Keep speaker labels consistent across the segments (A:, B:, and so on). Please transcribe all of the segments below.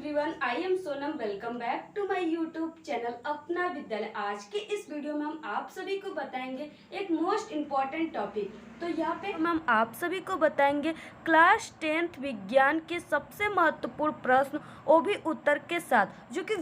A: Everyone, I am Sonam. Welcome back to my YouTube channel Apna Vidyalaya. आज के इस वीडियो में हम आप सभी को बताएंगे एक मोस्ट इम्पॉर्टेंट टॉपिक। तो यहाँ पे हम आप सभी को बताएंगे क्लास 10th विज्ञान के सबसे महत्वपूर्ण प्रश्न, वो भी उत्तर के साथ, जो कि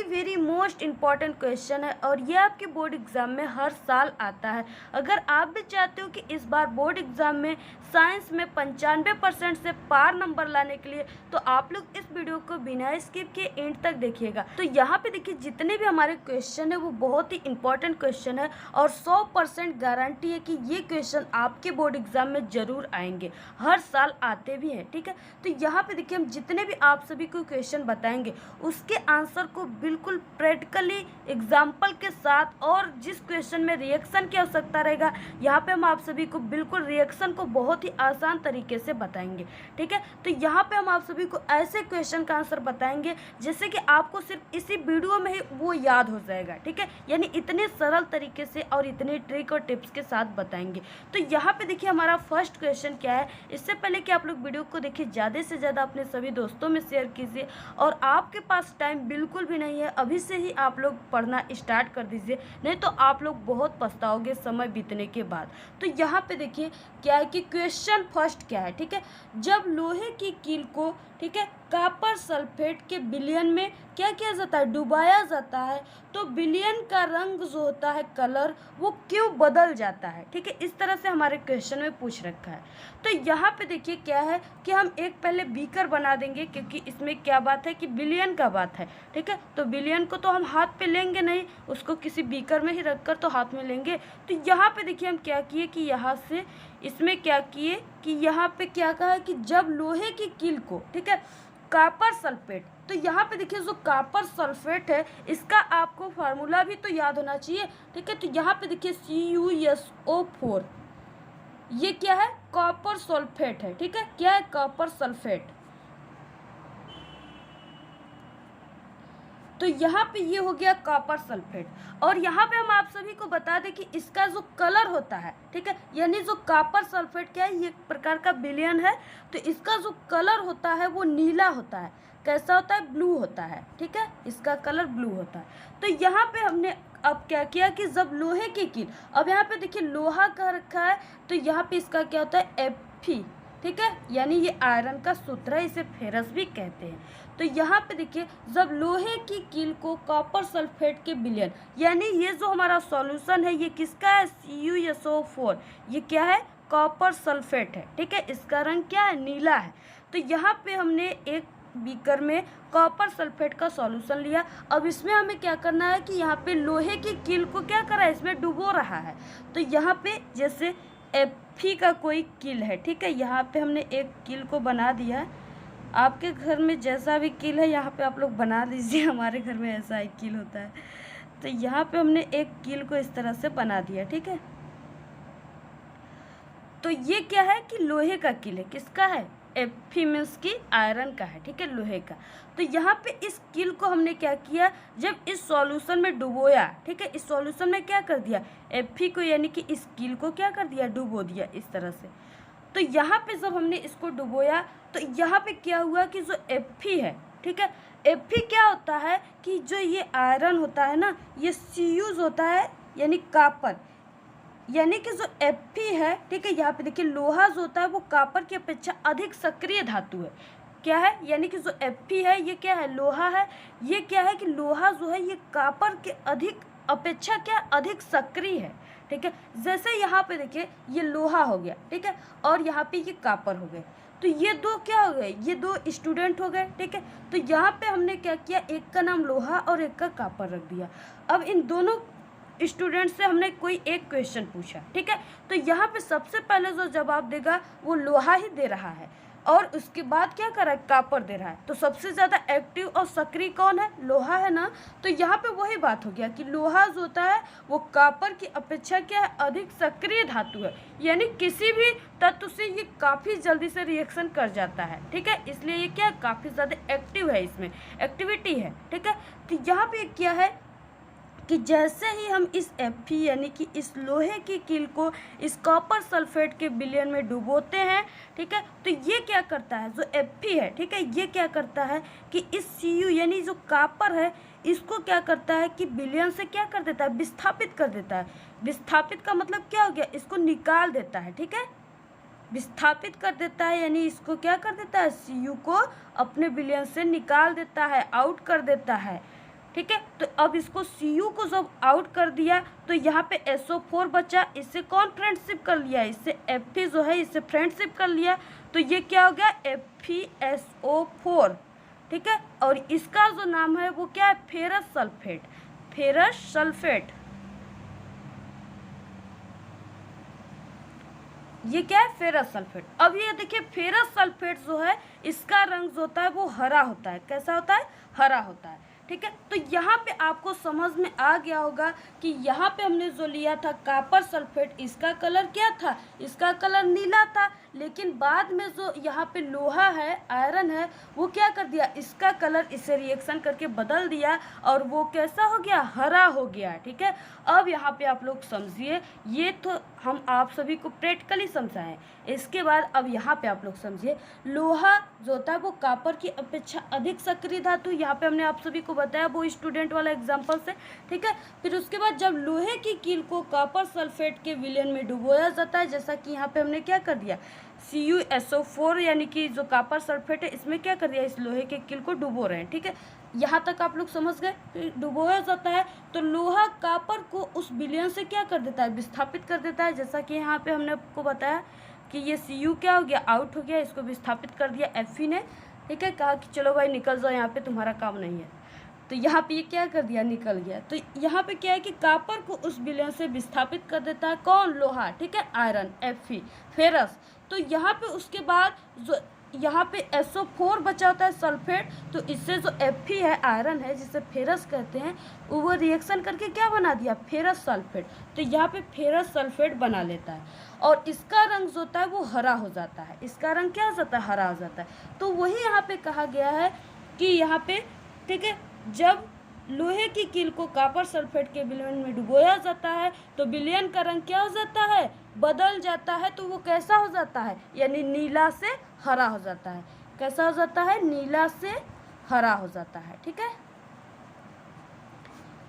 A: वेरी मोस्ट इम्पॉर्टेंट क्वेश्चन है और ये आपके बोर्ड एग्जाम में हर साल आता है। अगर आप भी चाहते हो कि इस बार बोर्ड एग्जाम में साइंस में 95% से पार नंबर लाने के लिए, तो आप लोग इस वीडियो को बिना स्किप के एंड तक देखिएगा। तो यहाँ पे देखिए, जितने भी हमारे क्वेश्चन है वो बहुत ही इंपॉर्टेंट क्वेश्चन है और 100% गारंटी है कि ये क्वेश्चन आपके बोर्ड एग्जाम में जरूर आएंगे, हर साल आते भी हैं। ठीक है, तो यहाँ पे देखिए, हम जितने भी आप सभी को क्वेश्चन बताएंगे उसके आंसर को बिल्कुल प्रैक्टिकली एग्जाम्पल के साथ, और जिस क्वेश्चन में रिएक्शन की आवश्यकता रहेगा, यहाँ पे हम आप सभी को बिल्कुल रिएक्शन को बहुत ही आसान तरीके से बताएंगे। ठीक है, तो यहाँ पे हम आप सभी को ऐसे क्वेश्चन का आंसर बताएंगे जैसे कि आपको सिर्फ इसी वीडियो में ही वो याद हो जाएगा। ठीक है, यानी इतने सरल तरीके से और इतने ट्रिक और टिप्स के साथ बताएंगे। तो यहाँ पे देखिए, हमारा फर्स्ट क्वेश्चन क्या है। इससे पहले कि आप लोग वीडियो को देखिए, ज़्यादा से ज़्यादा अपने सभी दोस्तों में शेयर कीजिए, और आपके पास टाइम बिल्कुल भी नहीं है, अभी से ही आप लोग पढ़ना स्टार्ट कर दीजिए, नहीं तो आप लोग बहुत पछताओगे समय बीतने के बाद। तो यहाँ पे देखिए क्या है कि क्वेश्चन फर्स्ट क्या है। ठीक है, जब लोहे की कील को, ठीक है, कॉपर सल्फेट के विलयन में क्या किया जाता है, डुबाया जाता है, तो विलयन का रंग जो होता है, कलर, वो क्यों बदल जाता है। ठीक है, इस तरह से हमारे क्वेश्चन में पूछ रखा है। तो यहाँ पे देखिए क्या है कि हम एक पहले बीकर बना देंगे, क्योंकि इसमें क्या बात है कि विलयन का बात है। ठीक है, तो विलयन को तो हम हाथ पे लेंगे नहीं, उसको किसी बीकर में ही रखकर तो हाथ में लेंगे। तो यहाँ पे देखिए हम क्या किए कि यहाँ से इसमें क्या किए कि यहाँ पे क्या कहा है कि जब लोहे की कील को, ठीक है, कॉपर सल्फेट, तो यहाँ पे देखिए जो कॉपर सल्फेट है, इसका आपको फार्मूला भी तो याद होना चाहिए। ठीक है, तो यहाँ पे देखिए CuSO4, ये क्या है, कॉपर सल्फेट है। ठीक है, क्या है, कॉपर सल्फेट। तो यहाँ पे ये हो गया कॉपर सल्फेट, और यहाँ पे हम आप सभी को बता दें कि इसका जो कलर होता है, ठीक है, यानी जो कॉपर सल्फेट क्या है, ये एक प्रकार का विलयन है, तो इसका जो कलर होता है वो नीला होता है। कैसा होता है, ब्लू होता है। ठीक है, इसका कलर ब्लू होता है। तो यहाँ पे हमने अब क्या किया कि जब लोहे की कील, अब यहाँ पे देखिए लोहा का रखा है, तो यहाँ पे इसका क्या होता है, Fe। ठीक है, यानी ये आयरन का सूत्र है, इसे फेरस भी कहते हैं। तो यहाँ पे देखिए, जब लोहे की कील को कॉपर सल्फेट के विलयन, यानी ये जो हमारा सॉल्यूशन है, ये किसका है, CuSO4, ये क्या है, कॉपर सल्फेट है। ठीक है, इसका रंग क्या है, नीला है। तो यहाँ पे हमने एक बीकर में कॉपर सल्फेट का सॉल्यूशन लिया। अब इसमें हमें क्या करना है कि यहाँ पे लोहे की कील को क्या करा है, इसमें डुबो रहा है। तो यहाँ पे जैसे Fe का कोई कील है, ठीक है, यहाँ पे हमने एक कील को बना दिया है। आपके घर में जैसा भी कील है यहाँ पे आप लोग बना लीजिए, हमारे घर में ऐसा ही कील होता है। तो यहाँ पे हमने एक कील को इस तरह से बना दिया। ठीक है, तो ये क्या है कि लोहे का कील है, किसका है, Fe मीन्स की आयरन का है। ठीक है, लोहे का। तो यहाँ पे इस कील को हमने क्या किया, जब इस सॉल्यूशन में डुबोया, ठीक है, इस सॉल्यूशन में क्या कर दिया, Fe को, यानी कि इस कील को क्या कर दिया, डुबो दिया इस तरह से। तो यहाँ पे जब हमने इसको डुबोया, तो यहाँ पे क्या हुआ कि जो Fe है, ठीक है, Fe क्या होता है कि जो ये आयरन होता है ना, ये Cu होता है, यानी कॉपर, यानी कि जो Fe है, ठीक है, यहाँ पे देखिए लोहा जो होता है वो कॉपर की अपेक्षा अधिक सक्रिय धातु है। क्या है, यानी कि जो Fe है ये क्या है, लोहा है। ये क्या है कि लोहा जो है ये कॉपर के अधिक अपेक्षा क्या, अधिक सक्रिय है। ठीक है, जैसे यहाँ पे देखिए ये लोहा हो गया, ठीक है, और यहाँ पे ये कॉपर हो गए, तो ये दो क्या हो गए, ये दो स्टूडेंट हो गए। ठीक है, तो यहाँ पे हमने क्या किया, एक का नाम लोहा और एक का कॉपर रख दिया। अब इन दोनों स्टूडेंट से हमने कोई एक क्वेश्चन पूछा। ठीक है, तो यहाँ पे सबसे पहले जो जवाब देगा वो लोहा ही दे रहा है, और उसके बाद क्या कर रहा है, कॉपर दे रहा है। तो सबसे ज़्यादा एक्टिव और सक्रिय कौन है, लोहा है ना। तो यहाँ पे वही बात हो गया कि लोहा जो होता है वो कॉपर की अपेक्षा क्या है, अधिक सक्रिय धातु है, यानी किसी भी तत्व से ये काफ़ी जल्दी से रिएक्शन कर जाता है। ठीक है, इसलिए ये क्या, काफ़ी ज़्यादा एक्टिव है, इसमें एक्टिविटी है। ठीक है, तो यहाँ पे क्या है कि जैसे ही हम इस Fe यानी कि इस लोहे की कील को इस कॉपर सल्फेट के विलयन में डुबोते हैं, ठीक है, तो ये क्या करता है, जो Fe है, ठीक है, ये क्या करता है कि इस Cu यानी जो कॉपर है इसको क्या करता है कि विलयन से क्या कर देता है, विस्थापित कर देता है। विस्थापित का मतलब क्या हो गया, इसको निकाल देता है, ठीक है, विस्थापित कर देता है, यानी इसको क्या कर देता है, Cu को अपने विलयन से निकाल देता है, आउट कर देता है, ठीक है। तो अब इसको Cu को जब आउट कर दिया तो यहाँ पे SO4 बचा, इससे कौन फ्रेंडशिप कर लिया, इससे Fe जो है इससे फ्रेंडशिप कर लिया, तो ये क्या हो गया, FeSO4, ठीक है। और इसका जो नाम है वो क्या है, फेरस सल्फेट, फेरस सल्फेट, ये क्या है, फेरस सल्फेट। अब ये देखिए फेरस सल्फेट जो है इसका रंग जो होता है वो हरा होता है, कैसा होता है, हरा होता है, ठीक है। तो यहाँ पे आपको समझ में आ गया होगा कि यहाँ पे हमने जो लिया था कॉपर सल्फेट, इसका कलर क्या था, इसका कलर नीला था, लेकिन बाद में जो यहाँ पे लोहा है, आयरन है, वो क्या कर दिया, इसका कलर इसे रिएक्शन करके बदल दिया और वो कैसा हो गया, हरा हो गया, ठीक है। अब यहाँ पे आप लोग समझिए, ये तो हम आप सभी को प्रैक्टिकली समझाएं, इसके बाद अब यहाँ पे आप लोग समझिए, लोहा जो होता है वो कॉपर की अपेक्षा अधिक सक्रिय धातु, यहाँ पे हमने आप सभी को बताया वो स्टूडेंट वाला एग्जाम्पल से, ठीक है। फिर उसके बाद जब लोहे की कील को कॉपर सल्फेट के विलयन में डुबोया जाता है, जैसा कि यहाँ पे हमने क्या कर दिया, CuSO4 यानी कि जो कॉपर सल्फेट है इसमें क्या कर दिया, इस लोहे के कील को डुबो रहे हैं, ठीक है। यहाँ तक आप लोग समझ गए। डुबोया जाता है तो लोहा कॉपर को उस विलयन से क्या कर देता है, विस्थापित कर देता है, जैसा कि यहाँ पे हमने आपको बताया कि ये Cu क्या हो गया, आउट हो गया, इसको विस्थापित कर दिया Fe ने, ठीक है, कहा कि चलो भाई निकल जाओ, यहाँ पे तुम्हारा काम नहीं है, तो यहाँ पे ये क्या कर दिया, निकल गया। तो यहाँ पे क्या है कि कॉपर को उस विलयन से विस्थापित कर देता है कौन, लोहा, ठीक है, आयरन, Fe, फेरस। तो यहाँ पे उसके बाद जो यहाँ पे SO4 बचा होता है सल्फेट, तो इससे जो Fe है, आयरन है, जिसे फेरस कहते हैं, वो रिएक्शन करके क्या बना दिया, फेरस सल्फेट। तो यहाँ पे फेरस सल्फेट बना लेता है और इसका रंग जो होता है वो हरा हो जाता है, इसका रंग क्या हो जाता है, हरा हो जाता है। तो वही यहाँ पे कहा गया है कि यहाँ पे, ठीक है, जब लोहे की कील को कॉपर सल्फेट के विलयन में डुबोया जाता है तो विलयन का रंग क्या हो जाता है, बदल जाता है, तो वो कैसा हो जाता है, यानी नीला से हरा हो जाता है, कैसा हो जाता है, नीला से हरा हो जाता है, ठीक है।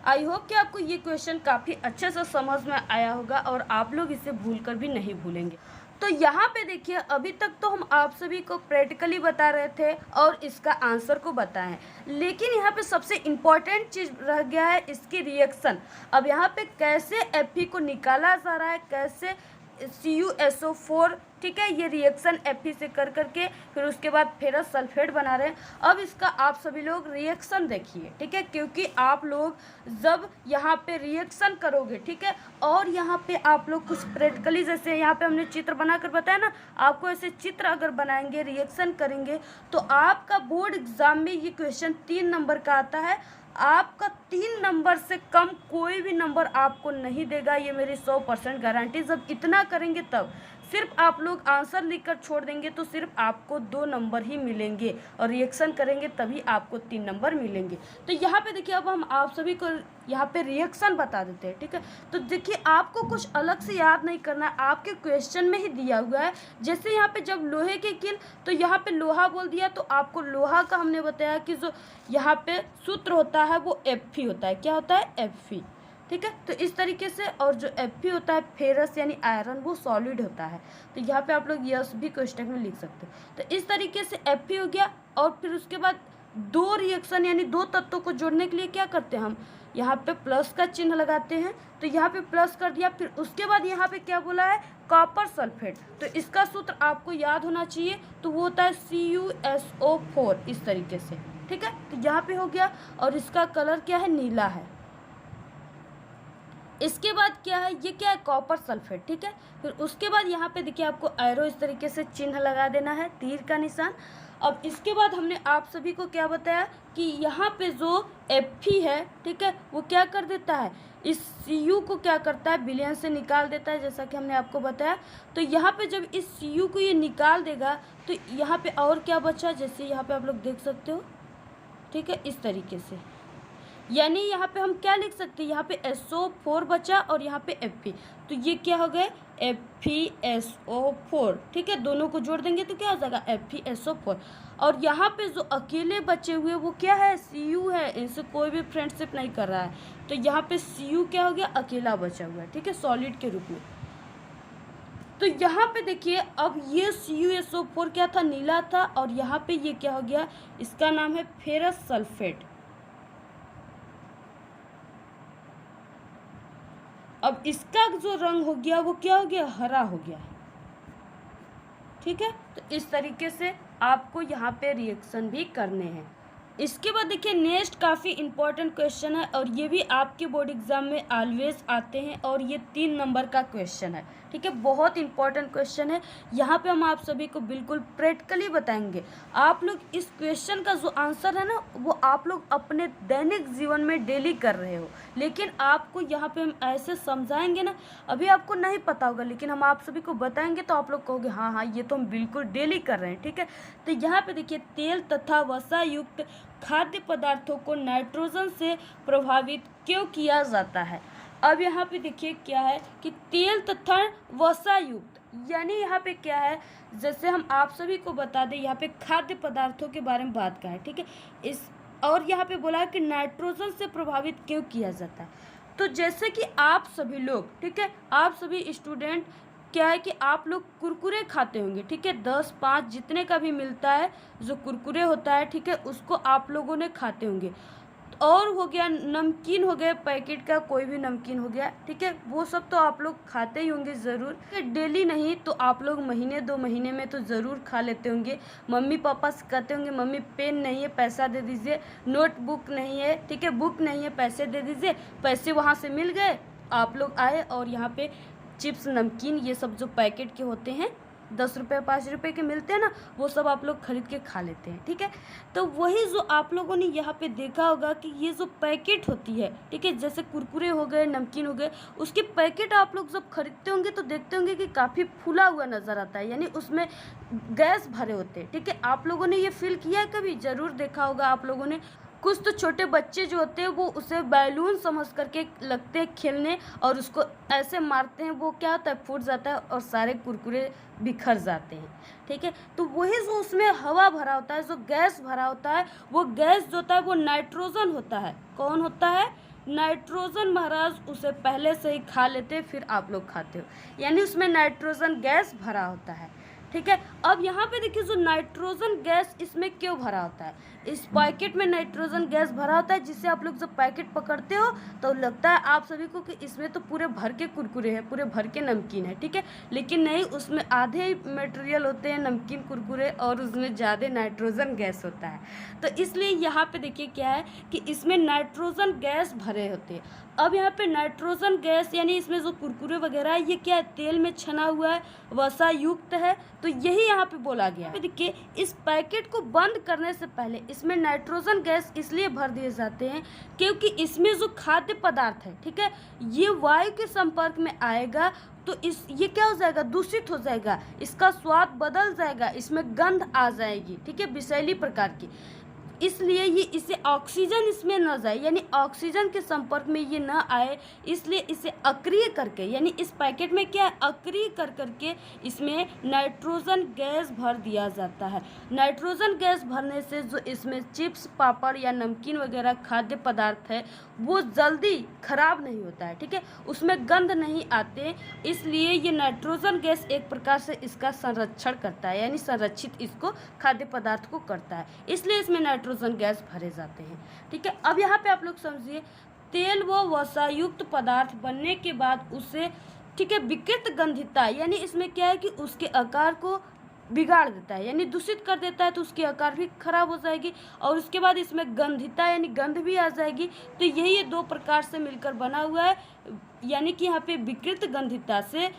A: आई होप कि आपको ये क्वेश्चन काफ़ी अच्छे से समझ में आया होगा और आप लोग इसे भूलकर भी नहीं भूलेंगे। तो यहाँ पे देखिए, अभी तक तो हम आप सभी को प्रैक्टिकली बता रहे थे और इसका आंसर को बताएं, लेकिन यहाँ पे सबसे इम्पॉर्टेंट चीज़ रह गया है इसकी रिएक्शन। अब यहाँ पे कैसे Fe को निकाला जा रहा है, कैसे CuSO4, ठीक है, ये रिएक्शन Fe से कर करके फिर उसके बाद फेरस सल्फेट बना रहे हैं। अब इसका आप सभी लोग रिएक्शन देखिए, ठीक है, क्योंकि आप लोग जब यहाँ पे रिएक्शन करोगे, ठीक है, और यहाँ पे आप लोग कुछ प्रैक्टिकली, जैसे यहाँ पे हमने चित्र बनाकर बताया ना, आपको ऐसे चित्र अगर बनाएंगे, रिएक्शन करेंगे, तो आपका बोर्ड एग्जाम में ये क्वेश्चन 3 नंबर का आता है। आपका 3 नंबर से कम कोई भी नंबर आपको नहीं देगा, ये मेरी 100% गारंटी। जब इतना करेंगे तब सिर्फ आप लोग आंसर लिखकर छोड़ देंगे तो सिर्फ आपको 2 नंबर ही मिलेंगे और रिएक्शन करेंगे तभी आपको 3 नंबर मिलेंगे। तो यहाँ पे देखिए, अब हम आप सभी को यहाँ पे रिएक्शन बता देते हैं, ठीक है। तो देखिए, आपको कुछ अलग से याद नहीं करना, आपके क्वेश्चन में ही दिया हुआ है। जैसे यहाँ पे जब लोहे की कील, तो यहाँ पे लोहा बोल दिया, तो आपको लोहा का हमने बताया कि जो यहाँ पे सूत्र होता है वो Fe होता है, क्या होता है, Fe, ठीक है। तो इस तरीके से, और जो Fe होता है फेरस यानी आयरन, वो सॉलिड होता है। तो यहाँ पे आप लोग यस भी क्वेश्चन में लिख सकते हो। तो इस तरीके से Fe हो गया, और फिर उसके बाद 2 रिएक्शन यानी 2 तत्वों को जोड़ने के लिए क्या करते हैं, हम यहाँ पे प्लस का चिन्ह लगाते हैं। तो यहाँ पे प्लस कर दिया, फिर उसके बाद यहाँ पे क्या बोला है, कॉपर सल्फेट। तो इसका सूत्र आपको याद होना चाहिए, तो वो होता है CuSO4, इस तरीके से, ठीक है। तो यहाँ पे हो गया, और इसका कलर क्या है, नीला है। इसके बाद क्या है, ये क्या है, कॉपर सल्फेट, ठीक है। फिर उसके बाद यहाँ पे देखिए, आपको एरो इस तरीके से चिन्ह लगा देना है, तीर का निशान। अब इसके बाद हमने आप सभी को क्या बताया कि यहाँ पे जो Fe है, ठीक है, वो क्या कर देता है, इस Cu को क्या करता है, विलयन से निकाल देता है, जैसा कि हमने आपको बताया। तो यहाँ पे जब इस Cu को ये निकाल देगा तो यहाँ पे और क्या बचा, जैसे यहाँ पे आप लोग देख सकते हो, ठीक है, इस तरीके से यानी यहाँ पे हम क्या लिख सकते हैं, यहाँ पे SO4 बचा और यहाँ पे Fe, तो ये क्या हो गए FeSO4। ठीक है, दोनों को जोड़ देंगे तो क्या हो जाएगा FeSO4। और यहाँ पे जो अकेले बचे हुए वो क्या है, Cu है, इनसे कोई भी फ्रेंडशिप नहीं कर रहा है, तो यहाँ पे Cu क्या हो गया, अकेला बचा हुआ है। ठीक है, सॉलिड के रूप में। तो यहाँ पे देखिए अब ये CuSO4 क्या था, नीला था, और यहाँ पे ये क्या हो गया, इसका नाम है फेरस सल्फेट। अब इसका जो रंग हो गया वो क्या हो गया, हरा हो गया। ठीक है, तो इस तरीके से आपको यहाँ पे रिएक्शन भी करने हैं। इसके बाद देखिए नेक्स्ट काफ़ी इंपॉर्टेंट क्वेश्चन है, और ये भी आपके बोर्ड एग्जाम में ऑलवेज आते हैं, और ये 3 नंबर का क्वेश्चन है। ठीक है, बहुत इंपॉर्टेंट क्वेश्चन है। यहाँ पे हम आप सभी को बिल्कुल प्रैक्टिकली बताएंगे। आप लोग इस क्वेश्चन का जो आंसर है ना, वो आप लोग अपने दैनिक जीवन में डेली कर रहे हो, लेकिन आपको यहाँ पे हम ऐसे समझाएंगे ना, अभी आपको नहीं पता होगा, लेकिन हम आप सभी को बताएंगे तो आप लोग कहोगे हाँ हाँ ये तो हम बिल्कुल डेली कर रहे हैं। ठीक है, तो यहाँ पे देखिए तेल तथा वसा युक्त खाद्य पदार्थों को नाइट्रोजन से प्रभावित क्यों किया जाता है। अब यहाँ पे देखिए क्या है कि तेल तथा वसा युक्त, यानी यहाँ पे क्या है, जैसे हम आप सभी को बता दें, यहाँ पे खाद्य पदार्थों के बारे में बात का है। ठीक है, इस और यहाँ पे बोला है कि नाइट्रोजन से प्रभावित क्यों किया जाता है। तो जैसे कि आप सभी लोग, ठीक है, आप सभी स्टूडेंट क्या है कि आप लोग कुरकुरे खाते होंगे। ठीक है, 10, 5 जितने का भी मिलता है जो कुरकुरे होता है, ठीक है, उसको आप लोगों ने खाते होंगे। और हो गया नमकीन, हो गया पैकेट का कोई भी नमकीन हो गया। ठीक है, वो सब तो आप लोग खाते ही होंगे ज़रूर, डेली नहीं तो आप लोग महीने 2 महीने में तो ज़रूर खा लेते होंगे। मम्मी पापा से कहते होंगे मम्मी पेन नहीं है पैसा दे दीजिए, नोटबुक नहीं है, ठीक है, बुक नहीं है पैसे दे दीजिए। पैसे वहाँ से मिल गए, आप लोग आए और यहाँ पे चिप्स नमकीन ये सब जो पैकेट के होते हैं 10 रुपये 5 रुपये के मिलते हैं ना, वो सब आप लोग खरीद के खा लेते हैं। ठीक है, तो वही जो आप लोगों ने यहाँ पे देखा होगा कि ये जो पैकेट होती है, ठीक है, जैसे कुरकुरे हो गए, नमकीन हो गए, उसके पैकेट आप लोग जब खरीदते होंगे तो देखते होंगे कि काफ़ी फूला हुआ नज़र आता है, यानी उसमें गैस भरे होते हैं। ठीक है, आप लोगों ने ये फील किया है कभी, ज़रूर देखा होगा आप लोगों ने। कुछ तो छोटे बच्चे जो होते हैं वो उसे बैलून समझ करके लगते हैं खेलने, और उसको ऐसे मारते हैं, वो क्या होता है, फूट जाता है और सारे कुरकुरे बिखर जाते हैं। ठीक है, तो वही जो उसमें हवा भरा होता है, जो गैस भरा होता है, वो गैस जो होता है वो नाइट्रोजन होता है। कौन होता है, नाइट्रोजन। महाराज उसे पहले से ही खा लेते फिर आप लोग खाते हो, यानी उसमें नाइट्रोजन गैस भरा होता है। ठीक है, अब यहाँ पे देखिए जो नाइट्रोजन गैस इसमें क्यों भरा होता है, इस पैकेट में नाइट्रोजन गैस भरा होता है, जिससे आप लोग जब पैकेट पकड़ते हो तो लगता है आप सभी को कि इसमें तो पूरे भर के कुरकुरे हैं, पूरे भर के नमकीन है। ठीक है, लेकिन नहीं, उसमें आधे ही मटेरियल होते हैं नमकीन कुरकुरे और उसमें ज़्यादा नाइट्रोजन गैस होता है। तो इसलिए यहाँ पे देखिए क्या है कि इसमें नाइट्रोजन गैस भरे होते हैं। अब यहाँ पे नाइट्रोजन गैस यानी इसमें जो कुरकुरे वगैरह है ये क्या है, तेल में छना हुआ है, वसा युक्त है, तो यही यहाँ पे बोला गया है। देखिए इस पैकेट को बंद करने से पहले इसमें नाइट्रोजन गैस इसलिए भर दिए जाते हैं क्योंकि इसमें जो खाद्य पदार्थ है, ठीक है, ये वायु के संपर्क में आएगा तो ये क्या हो जाएगा, दूषित हो जाएगा, इसका स्वाद बदल जाएगा, इसमें गंध आ जाएगी, ठीक है, विषैली प्रकार की। इसलिए ये इसे ऑक्सीजन इसमें न जाए, यानी ऑक्सीजन के संपर्क में ये न आए, इसलिए इसे अक्रिय करके, यानी इस पैकेट में क्या है, अक्रिय कर करके इसमें नाइट्रोजन गैस भर दिया जाता है। नाइट्रोजन गैस भरने से जो इसमें चिप्स, पापड़ या नमकीन वगैरह खाद्य पदार्थ है वो जल्दी खराब नहीं होता है, ठीक है, उसमें गंध नहीं आते, इसलिए ये नाइट्रोजन गैस एक प्रकार से इसका संरक्षण करता है, यानी संरक्षित इसको खाद्य पदार्थ को करता है, इसलिए इसमें नाइट्रोजन गैस भरे जाते हैं। ठीक है, अब यहाँ पे आप लोग समझिए, तेल व वसायुक्त पदार्थ बनने के बाद उसे, ठीक है, विकृत गंधिता, यानी इसमें क्या है कि उसके आकार को बिगाड़ देता है, यानी दूषित कर देता है, तो उसकी आकार भी खराब हो जाएगी और उसके बाद इसमें गंधिता यानी गंध भी आ जाएगी। तो यही ये दो प्रकार से मिलकर बना हुआ है, यानी कि यहाँ पे विकृत गंधिता से,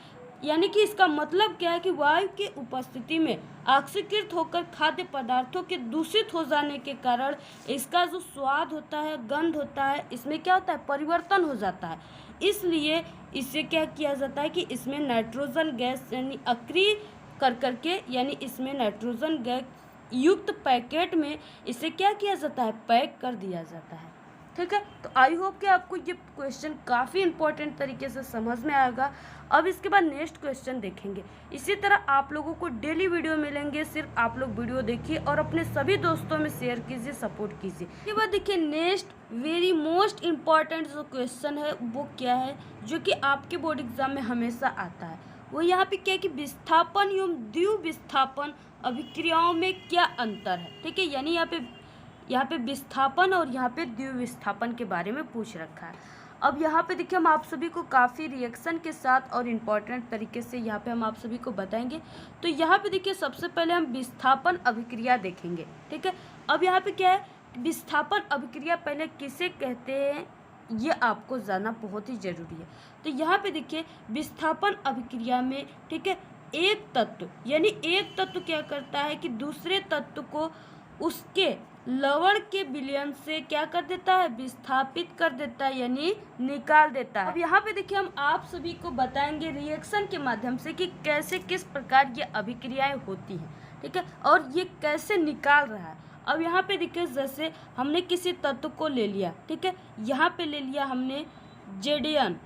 A: यानी कि इसका मतलब क्या है कि वायु की उपस्थिति में ऑक्सीकृत होकर खाद्य पदार्थों के दूषित हो जाने के कारण इसका जो स्वाद होता है, गंध होता है, इसमें क्या होता है, परिवर्तन हो जाता है। इसलिए इससे क्या किया जाता है कि इसमें नाइट्रोजन गैस यानी अक्रिय कर करके, यानी इसमें नाइट्रोजन गैस युक्त पैकेट में इसे क्या किया जाता है, पैक कर दिया जाता है। ठीक है। तो आई होप कि आपको ये क्वेश्चन काफ़ी इंपॉर्टेंट तरीके से समझ में आएगा। अब इसके बाद नेक्स्ट क्वेश्चन देखेंगे। इसी तरह आप लोगों को डेली वीडियो मिलेंगे, सिर्फ आप लोग वीडियो देखिए और अपने सभी दोस्तों में शेयर कीजिए, सपोर्ट कीजिए। इसके बाद देखिए नेक्स्ट वेरी मोस्ट इम्पॉर्टेंट जो क्वेश्चन है वो क्या है, जो कि आपके बोर्ड एग्जाम में हमेशा आता है। वो यहाँ पे क्या है कि विस्थापन एवं द्विविस्थापन अभिक्रियाओं में क्या अंतर है। ठीक है, यानी यहाँ पे विस्थापन और यहाँ पे द्विविस्थापन के बारे में पूछ रखा है। अब यहाँ पे देखिए हम आप सभी को काफ़ी रिएक्शन के साथ और इम्पॉर्टेंट तरीके से यहाँ पे हम आप सभी को बताएंगे। तो यहाँ पे देखिए सबसे पहले हम विस्थापन अभिक्रिया देखेंगे। ठीक है, अब यहाँ पे क्या है, विस्थापन अभिक्रिया पहले किसे कहते हैं ये आपको जानना बहुत ही ज़रूरी है। तो यहाँ पे देखिए विस्थापन अभिक्रिया में, ठीक है, एक तत्व यानी एक तत्व क्या करता है कि दूसरे तत्व को उसके लवण के विलयन से क्या कर देता है, विस्थापित कर देता है, यानी निकाल देता है। अब यहाँ पे देखिए हम आप सभी को बताएंगे रिएक्शन के माध्यम से कि कैसे किस प्रकार ये अभिक्रियाएं होती हैं। ठीक है, और ये कैसे निकाल रहा है। अब यहाँ पे देखिए जैसे हमने किसी तत्व को ले लिया, ठीक है, यहाँ पे ले लिया हमने जेडियन।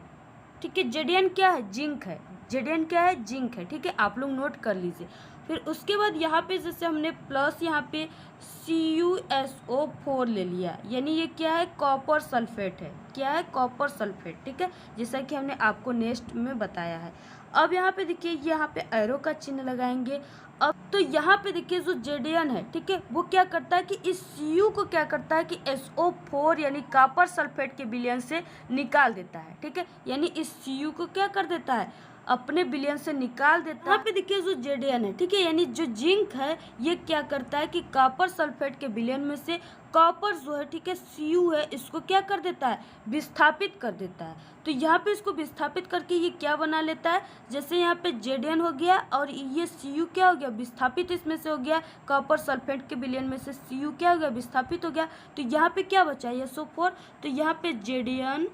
A: ठीक है, जेडियन क्या है, जिंक है। जेडियन क्या है, जिंक है। ठीक है, आप लोग नोट कर लीजिए। फिर उसके बाद यहाँ पे जैसे हमने प्लस यहाँ पे CuSO4 ले लिया, यानी ये क्या है, कॉपर सल्फेट है। क्या है, कॉपर सल्फेट। ठीक है, जैसा कि हमने आपको नेक्स्ट में बताया है। अब यहाँ पे देखिए यहाँ पे एरो का चिन्ह लगाएंगे। अब तो यहाँ पे देखिए जो जेडियन है, ठीक है, वो क्या करता है कि इस Cu को क्या करता है कि SO4 यानी कॉपर सल्फेट के विलयन से निकाल देता है। ठीक है, यानी इस Cu को क्या कर देता है, अपने विलयन से निकाल देता है। यहाँ पे देखिए जो जेडियन है, ठीक है, यानी जो जिंक है, ये क्या करता है कि कॉपर सल्फेट के विलयन में से कॉपर जो है, ठीक है, Cu है, इसको क्या कर देता है, विस्थापित कर देता है। तो यहाँ पे इसको विस्थापित करके ये क्या बना लेता है, जैसे यहाँ पे जेडियन हो गया और ये Cu क्या हो गया, विस्थापित इसमें से हो गया, कॉपर सल्फेट के विलयन में से Cu क्या हो गया, विस्थापित हो गया। तो यहाँ पे क्या बचा, SO4, तो यहाँ पे जेडियन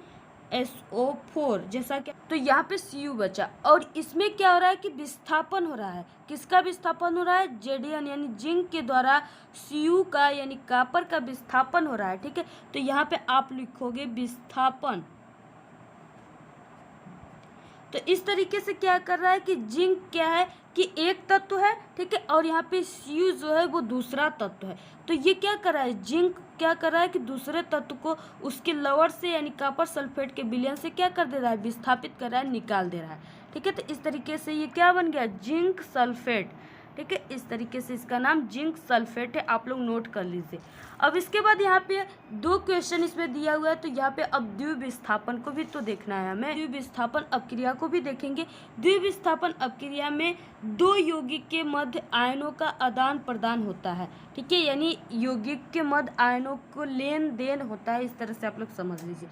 A: SO4 जैसा क्या, तो यहाँ पे Cu बचा। और इसमें क्या हो रहा है कि विस्थापन हो रहा है। किसका विस्थापन हो रहा है, जेडियन यानी जिंक के द्वारा Cu का यानी कॉपर का विस्थापन हो रहा है। ठीक है, तो यहाँ पे आप लिखोगे विस्थापन। तो इस तरीके से क्या कर रहा है कि जिंक क्या है कि एक तत्व है, ठीक है, और यहाँ पे Cu जो है वो दूसरा तत्व है। तो ये क्या कर रहा है, जिंक क्या कर रहा है कि दूसरे तत्व को उसके लवण से यानी कॉपर सल्फेट के विलयन से क्या कर दे रहा है, विस्थापित कर रहा है, निकाल दे रहा है। ठीक है, तो इस तरीके से ये क्या बन गया, जिंक सल्फेट। ठीक है, इस तरीके से इसका नाम जिंक सल्फेट है, आप लोग नोट कर लीजिए। अब इसके बाद यहाँ पे दो क्वेश्चन इसमें दिया हुआ है, तो यहाँ पे अब द्विविस्थापन को भी तो देखना है हमें, द्विविस्थापन अपक्रिया को भी देखेंगे। द्विविस्थापन अपक्रिया में दो यौगिक के मध्य आयनों का आदान प्रदान होता है। ठीक है, यानी यौगिक के मध्य आयनों को लेन देन होता है, इस तरह से आप लोग समझ लीजिए।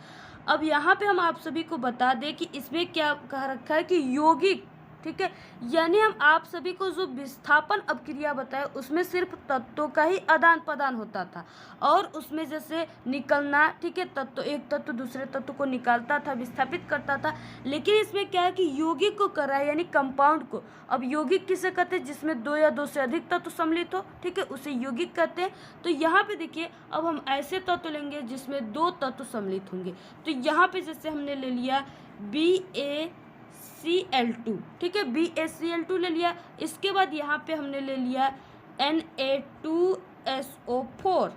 A: अब यहाँ पे हम आप सभी को बता दें कि इसमें क्या कहा रखा है कि यौगिक, ठीक है, यानी हम आप सभी को जो विस्थापन अपक्रिया बताए उसमें सिर्फ तत्वों का ही आदान प्रदान होता था और उसमें जैसे निकलना, ठीक है, तत्व एक तत्व दूसरे तत्व को निकालता था, विस्थापित करता था। लेकिन इसमें क्या है कि यौगिक को कर रहा है, यानी कंपाउंड को। अब यौगिक किसे कहते हैं, जिसमें दो या दो से अधिक तत्व सम्मिलित हो, ठीक है, उसे यौगिक कहते हैं। तो यहाँ पे देखिए अब हम ऐसे तत्व लेंगे जिसमें दो तत्व सम्मिलित होंगे। तो यहाँ पे जैसे हमने ले लिया BaCl2, ठीक है, BaCl2 ले लिया। इसके बाद यहाँ पे हमने ले लिया Na2SO4,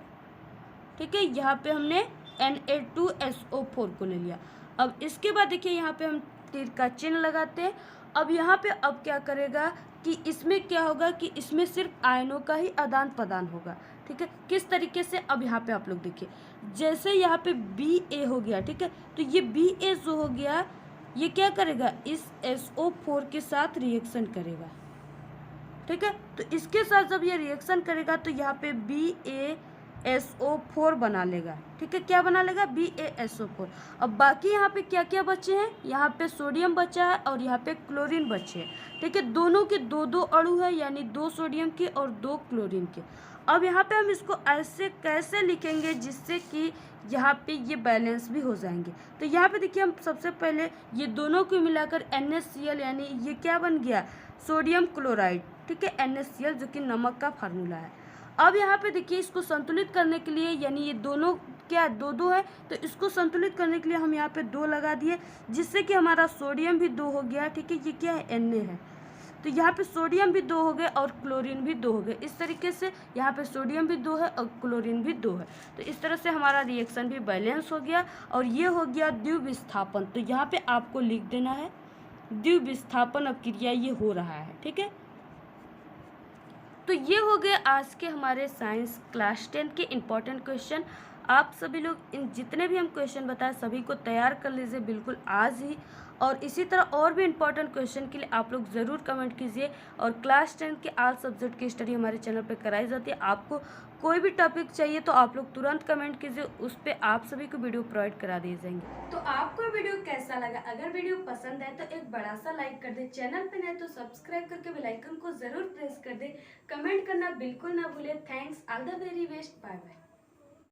A: ठीक है, यहाँ पे हमने Na2SO4 को ले लिया। अब इसके बाद देखिए यहाँ पे हम तीर का चिन्ह लगाते हैं। अब यहाँ पे अब क्या करेगा कि इसमें क्या होगा कि इसमें सिर्फ आयनों का ही आदान प्रदान होगा। ठीक है, किस तरीके से, अब यहाँ पे आप लोग देखिए, जैसे यहाँ पे Ba हो गया, ठीक है, तो ये Ba जो हो गया ये क्या करेगा, इस SO4 के साथ रिएक्शन करेगा। ठीक है, तो इसके साथ जब ये रिएक्शन करेगा तो यहाँ पे BaSO4 बना लेगा। ठीक है, क्या बना लेगा, BaSO4। अब बाकी यहाँ पे क्या क्या बचे हैं, यहाँ पे सोडियम बचा है और यहाँ पे क्लोरीन बचे हैं। ठीक है, दोनों के दो दो अणु है, यानी दो सोडियम के और दो क्लोरीन के। अब यहाँ पे हम इसको ऐसे कैसे लिखेंगे जिससे कि यहाँ पे ये बैलेंस भी हो जाएंगे। तो यहाँ पे देखिए हम सबसे पहले ये दोनों को मिलाकर NaCl, यानी ये क्या बन गया, सोडियम क्लोराइड। ठीक है, NaCl जो कि नमक का फार्मूला है। अब यहाँ पे देखिए इसको संतुलित करने के लिए, यानी ये दोनों क्या है, 2 है, तो इसको संतुलित करने के लिए हम यहाँ पे 2 लगा दिए, जिससे कि हमारा सोडियम भी 2 हो गया। ठीक है, ये क्या है, Na है, तो यहाँ पे सोडियम भी 2 हो गए और क्लोरीन भी 2 हो गए। इस तरीके से यहाँ पे सोडियम भी 2 है और क्लोरीन भी 2 है, तो इस तरह से हमारा रिएक्शन भी बैलेंस हो गया। और ये हो गया द्विविस्थापन। तो यहाँ पे आपको लिख देना है द्विविस्थापन अभिक्रिया ये हो रहा है। ठीक है, तो ये हो गए आज के हमारे साइंस क्लास 10 के इम्पोर्टेंट क्वेश्चन। आप सभी लोग इन जितने भी हम क्वेश्चन बताए सभी को तैयार कर लीजिए बिल्कुल आज ही। और इसी तरह और भी इम्पोर्टेंट क्वेश्चन के लिए आप लोग ज़रूर कमेंट कीजिए। और क्लास 10 के ऑल सब्जेक्ट की स्टडी हमारे चैनल पर कराई जाती है। आपको कोई भी टॉपिक चाहिए तो आप लोग तुरंत कमेंट कीजिए, उस पर आप सभी को वीडियो प्रोवाइड करा दिए जाएंगे। तो आपको वीडियो कैसा लगा? अगर वीडियो पसंद है तो एक बड़ा सा लाइक कर दे, चैनल पे नए तो सब्सक्राइब करके बेल आइकन को जरूर प्रेस कर दे, कमेंट करना बिल्कुल ना भूले। Thanks, all the very best, bye bye.